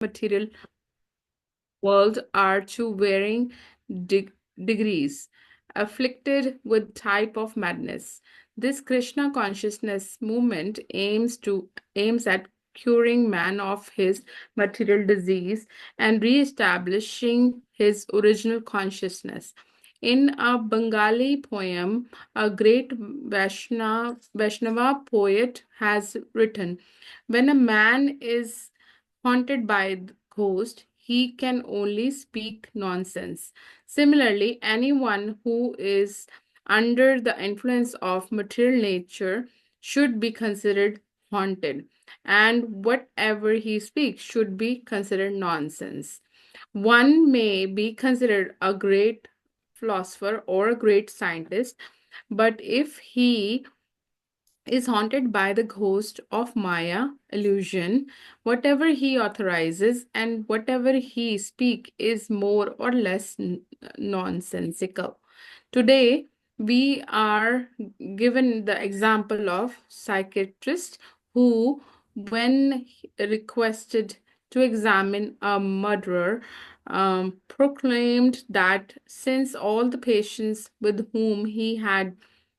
material world are to varying degrees, afflicted with type of madness. This Krishna consciousness movement aims at curing man of his material disease and re-establishing his original consciousness. In a Bengali poem, a great Vaishnava poet has written, when a man is haunted by the ghost, he can only speak nonsense. Similarly, anyone who is under the influence of material nature should be considered haunted, and whatever he speaks should be considered nonsense. One may be considered a great philosopher or a great scientist, but if he is haunted by the ghost of Maya illusion. Whatever he authorizes and whatever he speak is more or less nonsensical. Today, we are given the example of psychiatrist who, when requested to examine a murderer, proclaimed that since all the patients with whom he had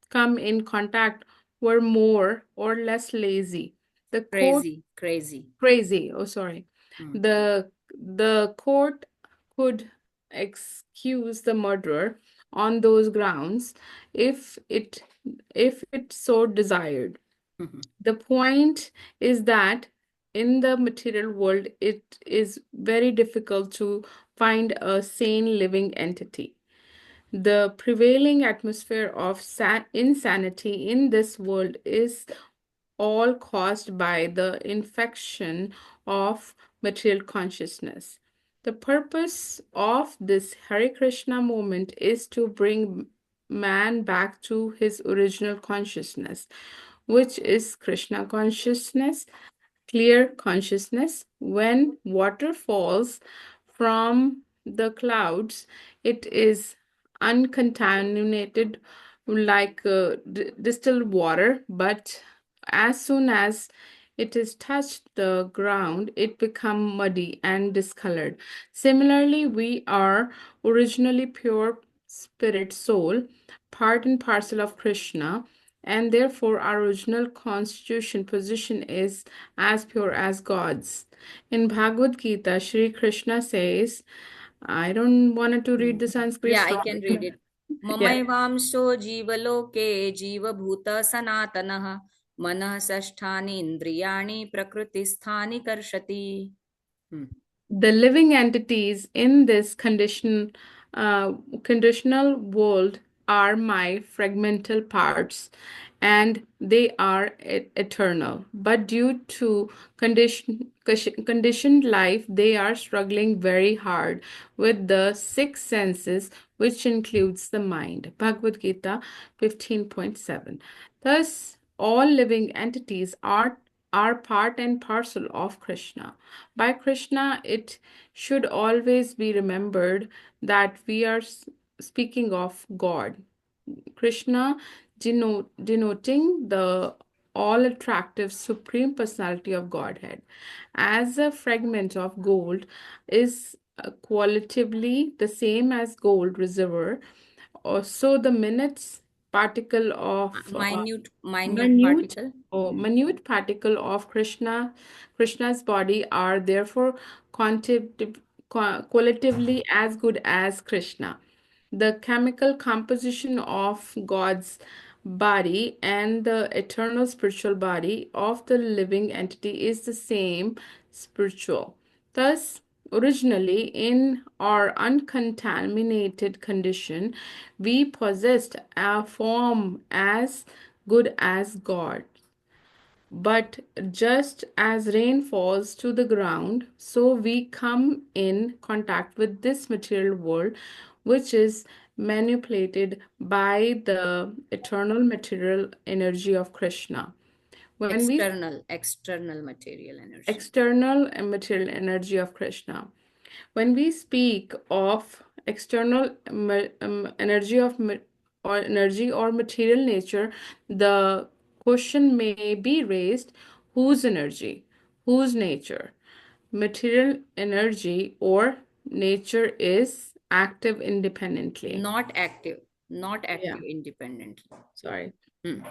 come in contact were more or less lazy. The court Crazy. crazy, oh sorry. Hmm. The court could excuse the murderer on those grounds if it so desired. The point is that in the material world it is very difficult to find a sane living entity. The prevailing atmosphere of insanity in this world is all caused by the infection of material consciousness. The purpose of this Hare Krishna movement is to bring man back to his original consciousness, which is Krishna consciousness, clear consciousness. When water falls from the clouds, it is uncontaminated like distilled water, but as soon as it is touched the ground, it become muddy and discolored. Similarly, we are originally pure spirit soul, part and parcel of Krishna, and therefore our original constitution position is as pure as God's. In Bhagavad Gita, Sri Krishna says, I don't want to read the Sanskrit Yeah, I story. can read it. Yeah. ममैवांशो जीवलोके जीवभूत सनातनः मनः षष्ठानि इन्द्रियाणि प्रकृतिस्थानि कर्षति. Hmm. The living entities in this conditional world are my fragmental parts, and they are eternal. But due to conditioned life, they are struggling very hard with the six senses, which includes the mind. Bhagavad Gita 15.7. Thus, all living entities are part and parcel of Krishna. By Krishna, it should always be remembered that we are speaking of God. Krishna denoting the all attractive supreme personality of Godhead. As a fragment of gold is qualitatively the same as gold reservoir, so the minutes particle of Minute minute particle. minute particle of Krishna's body are therefore qualitatively as good as Krishna. The chemical composition of God's body and the eternal spiritual body of the living entity is the same spiritual. Thus, originally, in our uncontaminated condition, we possessed a form as good as God. But just as rain falls to the ground, so we come in contact with this material world, which is manipulated by the eternal material energy of Krishna. When we External material energy. external and material energy of Krishna. When we speak of external energy or material nature, the question may be raised: whose energy, whose nature? material energy or nature is active independently. Not active Yeah, independently. sorry. Hmm.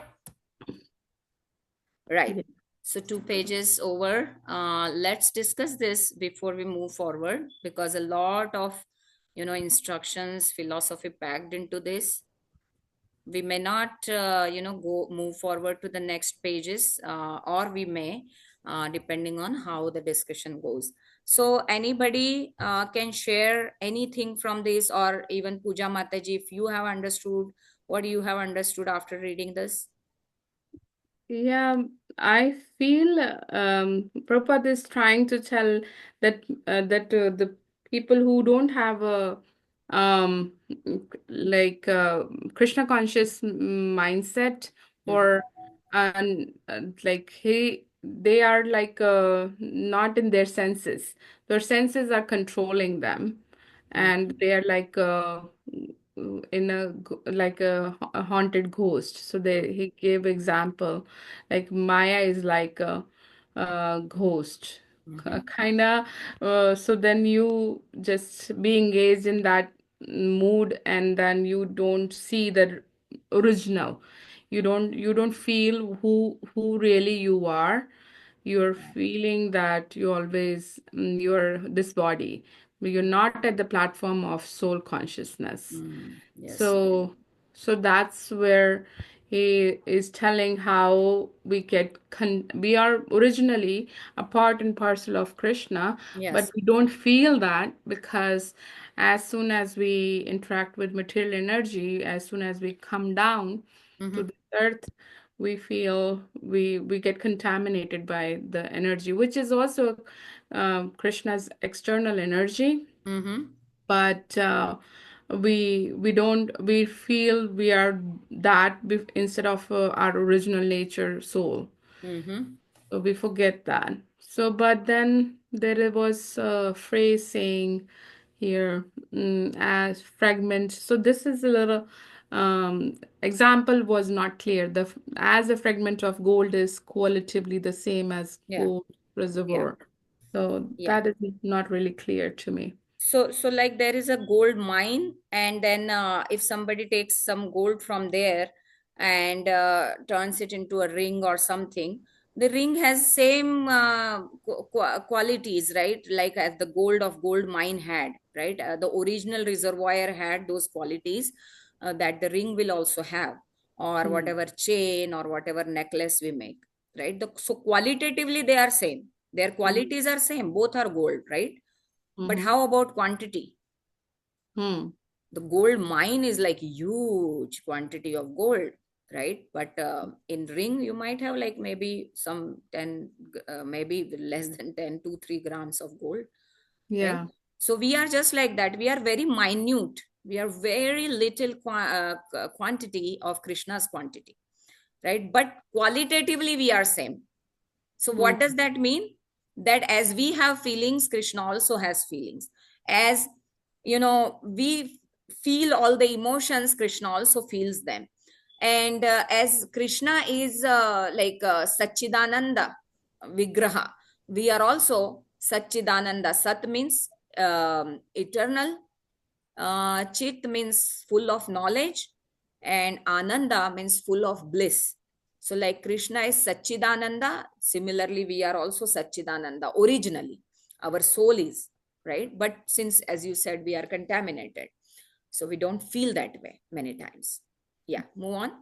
Right. Yeah. So 2 pages over. Let's discuss this before we move forward, because a lot of instructions, philosophy packed into this. We may not go move forward to the next pages, or we may, depending on how the discussion goes. So anybody can share anything from this, or even Puja Mataji, if you have understood, what you have understood after reading this. Yeah, I feel Prabhupada is trying to tell that the people who don't have a um like Krishna conscious mindset, Mhm. or and like they are like not in their senses. Their senses are controlling them, Mhm. and they are like in like a haunted ghost. So he gave example like Maya is like a ghost, Mhm. kind of. So then you just be engaged in that mood, and then you don't see the original. You don't feel who really you are. You're feeling that you always you're this body, but you're not at the platform of soul consciousness. Yes. So that's where he is telling how we are originally a part and parcel of Krishna, but Yes. we don't feel that because as soon as we interact with material energy, as soon as we come down to Mm-hmm. the earth, we feel we get contaminated by the energy, which is also Krishna's external energy, Mm-hmm. but we don't we feel we are that instead of our original nature soul. Mm-hmm. So we forget that. So but then there was a phrase saying here, as fragment. So this is a little example was not clear. As a fragment of gold is qualitatively the same as Yeah. gold Yeah. reservoir. So Yeah. that is not really clear to me. So like there is a gold mine, and then if somebody takes some gold from there and turns it into a ring or something, the ring has same qualities, right? Like as the gold mine had, right? The original reservoir had those qualities that the ring will also have, or Hmm. whatever chain or whatever necklace we make, right? So qualitatively they are same. Their Hmm. qualities are same. Both are gold, right? But Mm-hmm. how about quantity? Hmm. The gold mine is like huge quantity of gold, right? But in ring you might have like maybe some 10, maybe less than 10 to 3 grams of gold, right? Yeah. So we are just like that. We are very minute. We are very little quantity of Krishna's quantity, right? But qualitatively we are same. So Hmm. what does that mean? That as we have feelings, Krishna also has feelings. As we feel all the emotions, Krishna also feels them. And as Krishna is like Satchidananda Vigraha, we are also Satchidananda. Sat means eternal, Chit means full of knowledge, and Ananda means full of bliss. So, like Krishna is Satchidananda, similarly, we are also Satchidananda originally. Our soul is, right? But since, as you said, we are contaminated, so we don't feel that way many times. Yeah, move on.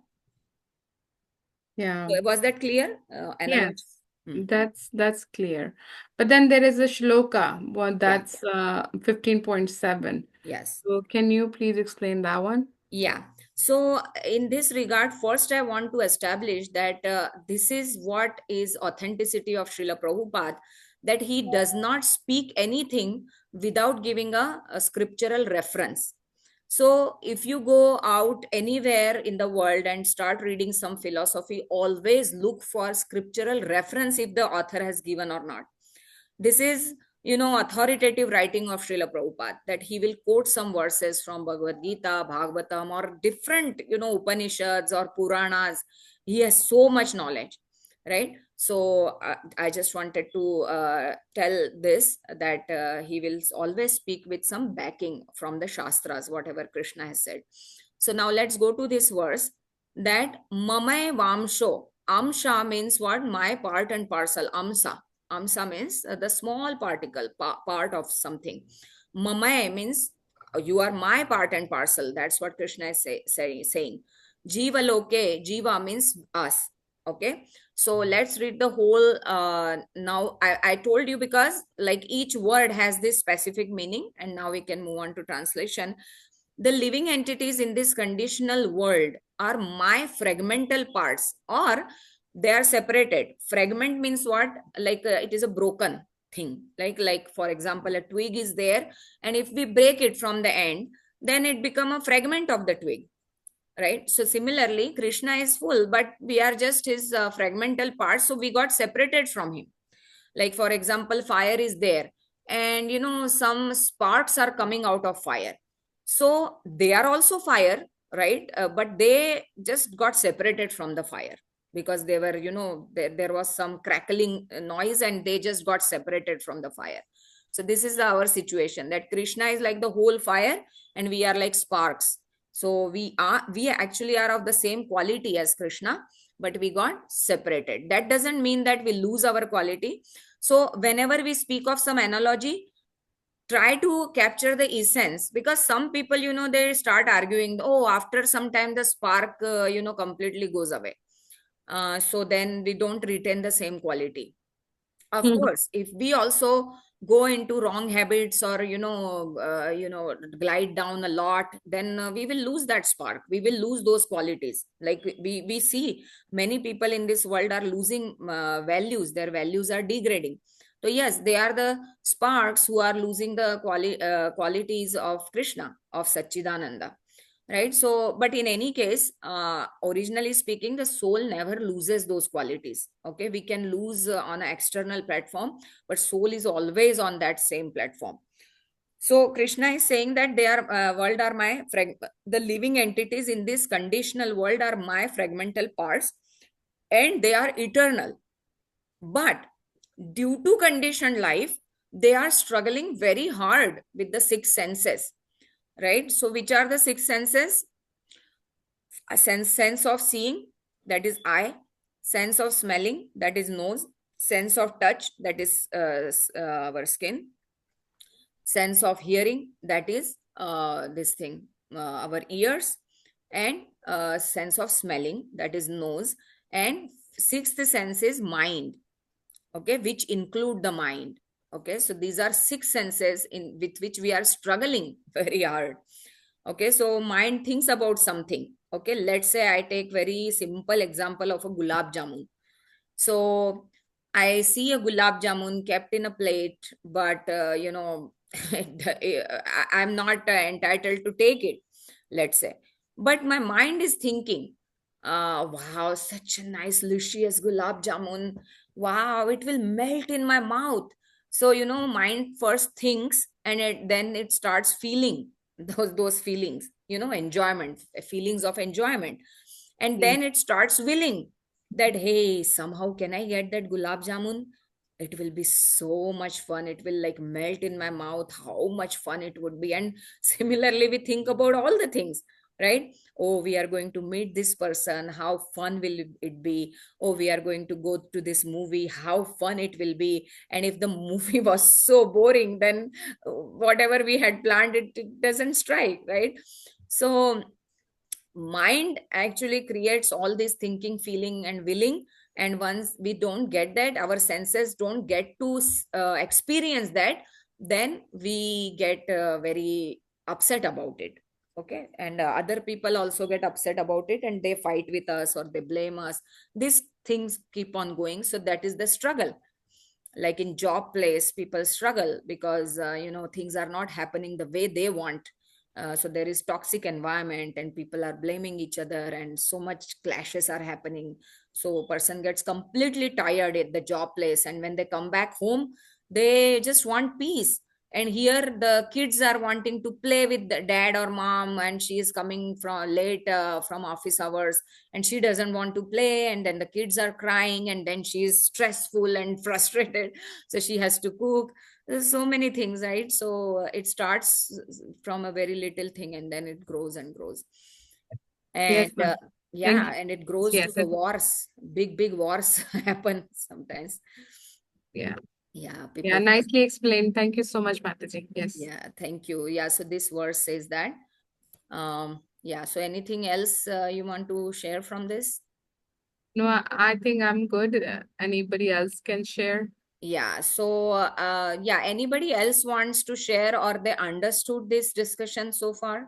Yeah. So, was that clear? Analogy? Yes. Hmm. That's clear. But then there is a shloka, one Yeah, that's 15.7. yes. So can you please explain that one? Yeah. So, in this regard, first I want to establish that this is what is authenticity of Srila Prabhupada, that he does not speak anything without giving a scriptural reference. So, if you go out anywhere in the world and start reading some philosophy, always look for scriptural reference if the author has given or not. This is, authoritative writing of Srila Prabhupada, that he will quote some verses from Bhagavad Gita, Bhagavatam, or different, Upanishads or Puranas. He has so much knowledge, right? So I just wanted to tell this, that he will always speak with some backing from the Shastras, whatever Krishna has said. So now let's go to this verse, that mamay vamsho. Amsha means what? My part and parcel. Amsa means the small particle, part of something. Mamay means you are my part and parcel. That's what Krishna is saying. Jiva loke, jiva means us. Okay, so let's read the whole. Now I told you, because like each word has this specific meaning, and now we can move on to translation. The living entities in this conditional world are my fragmental parts, or they are separated. Fragment means what? Like it is a broken thing. Like for example, a twig is there, and if we break it from the end, then it become a fragment of the twig, right? So similarly, Krishna is full, but we are just his fragmental parts, so we got separated from him. Like for example, fire is there, and some sparks are coming out of fire, so they are also fire, right? But they just got separated from the fire, because they were, there was some crackling noise, and they just got separated from the fire. So this is our situation, that Krishna is like the whole fire, and we are like sparks. So we actually are of the same quality as Krishna, but we got separated. That doesn't mean that we lose our quality. So whenever we speak of some analogy, try to capture the essence, because some people, they start arguing, oh, after some time the spark completely goes away, so then we don't retain the same quality. Of Mhm. course, if we also go into wrong habits, or glide down a lot, then we will lose that spark, we will lose those qualities. Like we see many people in this world are losing values, their values are degrading. So yes, they are the sparks who are losing the qualities of Krishna, of Satchidananda, right? So but in any case, originally speaking, the soul never loses those qualities. Okay, we can lose on an external platform, but soul is always on that same platform. So Krishna is saying that they are world are my the living entities in this conditional world are my fragmental parts, and they are eternal. But due to conditioned life, they are struggling very hard with the six senses, right? So which are the six senses? A sense of seeing, that is eye; sense of smelling, that is nose; sense of touch, that is our skin; sense of hearing, that is this thing, our ears; and sense of smelling, that is nose; and sixth sense is mind. Okay, which include the mind. Okay, so these are six senses in with which we are struggling very hard. Okay, so mind thinks about something. Okay, let's say I take very simple example of a gulab jamun. So I see a gulab jamun kept in a plate, but I'm not entitled to take it, let's say. But my mind is thinking, wow, such a nice, luscious gulab jamun. Wow, it will melt in my mouth. So, mind first thinks, and then it starts feeling those feelings, enjoyment, feelings of enjoyment. And Yes. then it starts willing that, hey, somehow can I get that gulab jamun? It will be so much fun, it will like melt in my mouth, how much fun it would be. And similarly, we think about all the things, right? Oh, we are going to meet this person, how fun will it be? Oh, we are going to go to this movie, how fun it will be. And if the movie was so boring, then whatever we had planned, it doesn't strike, right? So mind actually creates all this thinking, feeling, and willing. And once we don't get that, our senses don't get to experience that, then we get very upset about it. Okay, and other people also get upset about it, and they fight with us, or they blame us. These things keep on going, so that is the struggle. Like in job place, people struggle because things are not happening the way they want. So there is toxic environment, and people are blaming each other, and so much clashes are happening. So person gets completely tired at the job place, and when they come back home, they just want peace. and here the kids are wanting to play with the dad or mom, and she is coming from late from office hours, and she doesn't want to play, and then the kids are crying, and then she is stressful and frustrated, so she has to cook. There's so many things, right? So it starts from a very little thing, and then it grows and grows, Yes, and ma'am. Thank yeah, you. and it grows to Yes, the wars. Big wars happen sometimes. yeah. Yeah, Yeah, people. nicely explained. Thank you so much, Mataji. Yes. Yeah, thank you. Yeah, so this verse says that. Yeah, so anything else you want to share from this? No, I think I'm good. Anybody else can share? Yeah, so yeah, anybody else wants to share or they understood this discussion so far?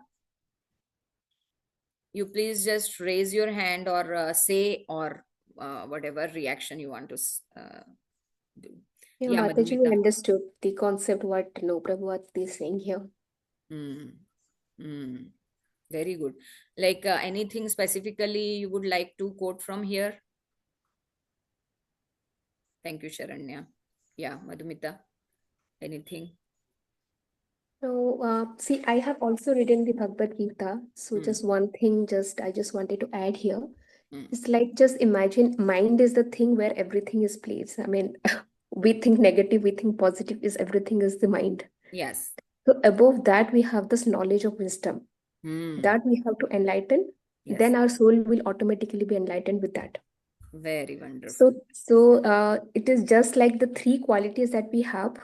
You please just raise your hand or say or whatever reaction you want to do. Yeah, Yeah, Mataji, we Madhumita. understood the concept what no Prabhupada is saying here. Hmm. Hmm. Very good. Like anything specifically you would like to quote from here? Thank you, Sharanya. Yeah, Madhumita. Anything? So, see, I have also written the Bhagavad Gita. So, Hmm. just one thing, I just wanted to add here. Hmm. It's like just imagine mind is the thing where everything is placed. I mean, we think negative, we think positive, is everything is the mind. Yes. So, above that, we have this knowledge of wisdom Hmm. that we have to enlighten. Yes. Then our soul will automatically be enlightened with that. Very wonderful. So, it is just like the three qualities that we have,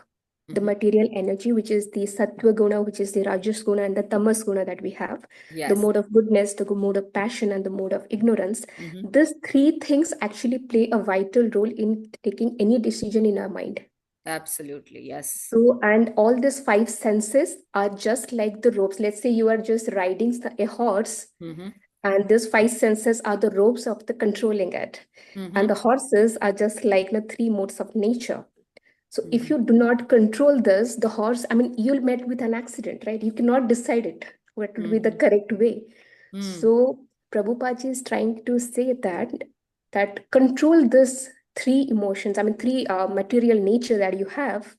the Mm-hmm. material energy, which is the sattva guna, which is the rajas guna, and the tamas guna that we have, the Yes. mode of goodness, the mode of passion, and the mode of ignorance. Mm-hmm. These three things actually play a vital role in taking any decision in our mind. Absolutely. Yes. So, and all these five senses are just like the ropes. Let's say you are just riding a horse, Mm-hmm. and these five senses are the ropes of the controlling it. And Mm-hmm. the horses are just like the three modes of nature. So if Mm-hmm. you do not control this, the horse, I mean, you'll met with an accident, right? You cannot decide it, what would be the Mm-hmm. correct way. Mm-hmm. So Prabhupada is trying to say that control this three emotions, I mean, three material nature that you have.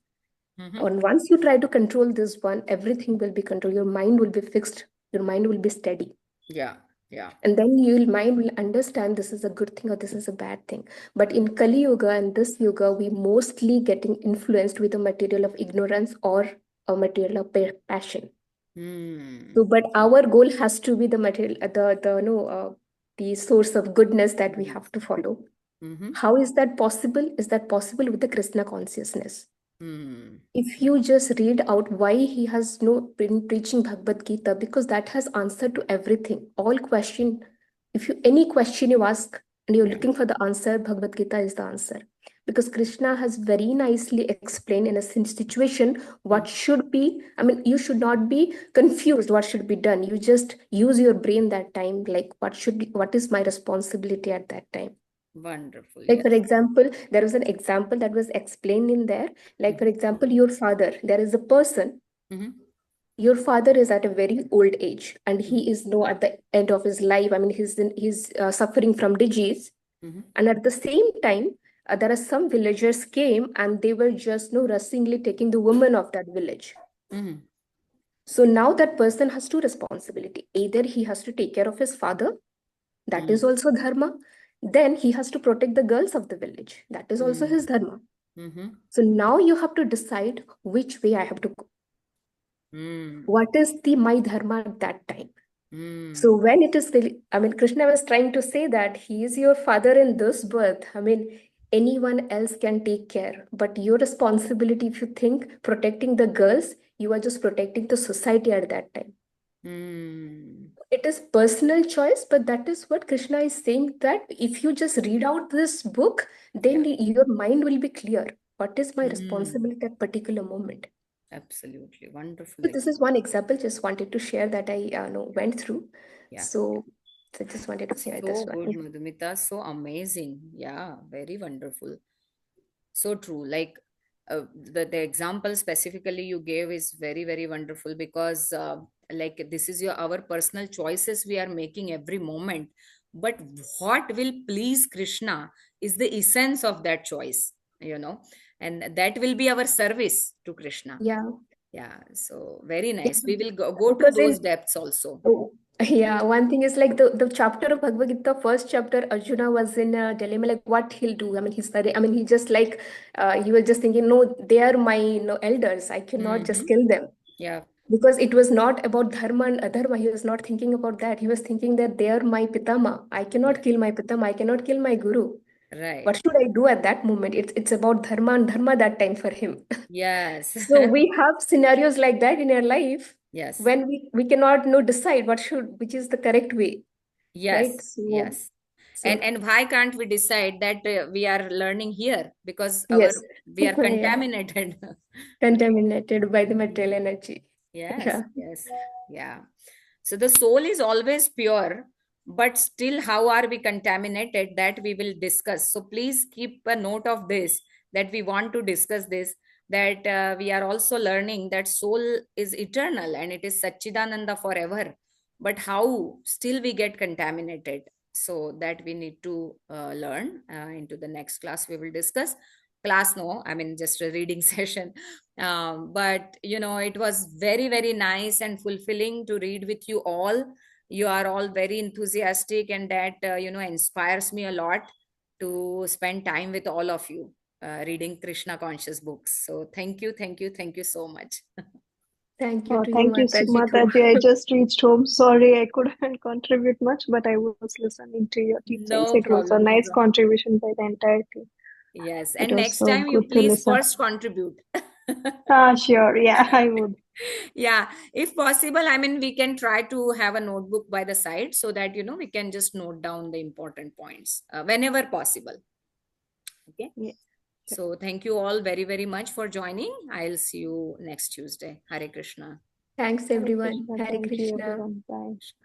Mm-hmm. And once you try to control this one, everything will be controlled. Your mind will be fixed. Your mind will be steady. Yeah. Yeah. And then your mind will understand this is a good thing or this is a bad thing. But in Kali Yuga and this Yuga, we mostly getting influenced with a material of ignorance or a material of passion. Mm. So, but our goal has to be the material, the no, the source of goodness that we Goodness. have to follow. Mm-hmm. How is that possible? Is that possible with the Krishna consciousness? Mm. If you just read out why he has no been preaching Bhagavad Gita, because that has answer to everything. All question, if you any question you ask and you're Yeah. looking for the answer, Bhagavad Gita is the answer. Because Krishna has very nicely explained in a situation Mm. what should be. I mean, you should not be confused what should be done. You just use your brain that time, like what is my responsibility at that time. Wonderful. Like, Yes. for example, there was an example that was explained in there. Like, for Mm-hmm. example, your father, there is a person, Mm-hmm. your father is at a very old age and Mm-hmm. he is no at the end of his life. I mean, he's suffering from disease. Mm-hmm. And at the same time, there are some villagers came and they were just no rushingly taking the woman of that village. Mm-hmm. So now that person has two responsibility. Either he has to take care of his father, that is also dharma. Then he has to protect the girls of the village. That is also Mm-hmm. his dharma. Mm-hmm. So now you have to decide which way I have to go. Mm. What is the my dharma at that time? So Mm. when it is really, I mean, Krishna was trying to say that he is your father in this birth. I mean, anyone else can take care, but your responsibility, if you think protecting the girls, you are just protecting the society at that time. Mm. It is personal choice, but that is what Krishna is saying that if you just read out this book, Yeah. then your mind will be clear. What is my Mm. responsibility at particular moment? Absolutely. Wonderful. So this is one example. Just wanted to share that I know went through. Yeah. So, so just wanted to share this So good, one. Madhumita. So amazing. Yeah. Very wonderful. So true. Like the example specifically you gave is very wonderful because like this is our personal choices we are making every moment. But what will please Krishna is the essence of that choice, and that will be our service to Krishna. Yeah. Yeah, so very Yeah, nice. We will go to because those in depths also. oh, yeah, one thing is like the chapter of Bhagavad Gita, first chapter, Arjuna was in a dilemma, like what he'll do. I mean, he's studying. I mean, he just like he was just thinking, no, they are my elders. I cannot just Hmm. kill them Yeah, because it was not about dharma and adharma. He was not thinking about that. He was thinking that they are my pitama. I yeah, cannot kill my pitama. I cannot kill my guru. right. What should I do at that moment? It's about dharma and dharma that time for him. Yes. So we have scenarios like that in our life Yes. when we cannot decide which is the correct way, right? Yes. So Yes. so And why can't we decide that we are learning here because yes, we are yeah, contaminated. contaminated by the material Mm. energy. Yes, Yeah, yes, yeah. So the soul is always pure, but still, how are we contaminated? That we will discuss. So please keep a note of this, that we want to discuss this, that we are also learning that soul is eternal and it is Satchidananda forever. But how still we get contaminated? So that we need to learn into the next class. We will discuss. Class, no, I mean, just a reading session. But it was very, very nice and fulfilling to read with you all. You are all very enthusiastic, and that inspires me a lot to spend time with all of you reading Krishna conscious books. So thank you, thank you, thank you so much. thank you Oh, to you, thank you, Mataji, too. Mataji. I just reached home. Sorry, I couldn't contribute much, but I was listening to your teachings. No It was a problem, no nice problem. contribution by the entire team. Yes, It and was next so time you good to please listen. first contribute. Sure. Yeah, I would. Yeah, if possible, I mean, we can try to have a notebook by the side so that we can just note down the important points whenever possible. Okay, Yeah. Sure. so thank you all very, very much for joining. I'll see you next Tuesday. Hare Krishna. Thanks, Hare everyone. Krishna. Hare Thank you, Krishna. everyone. Bye.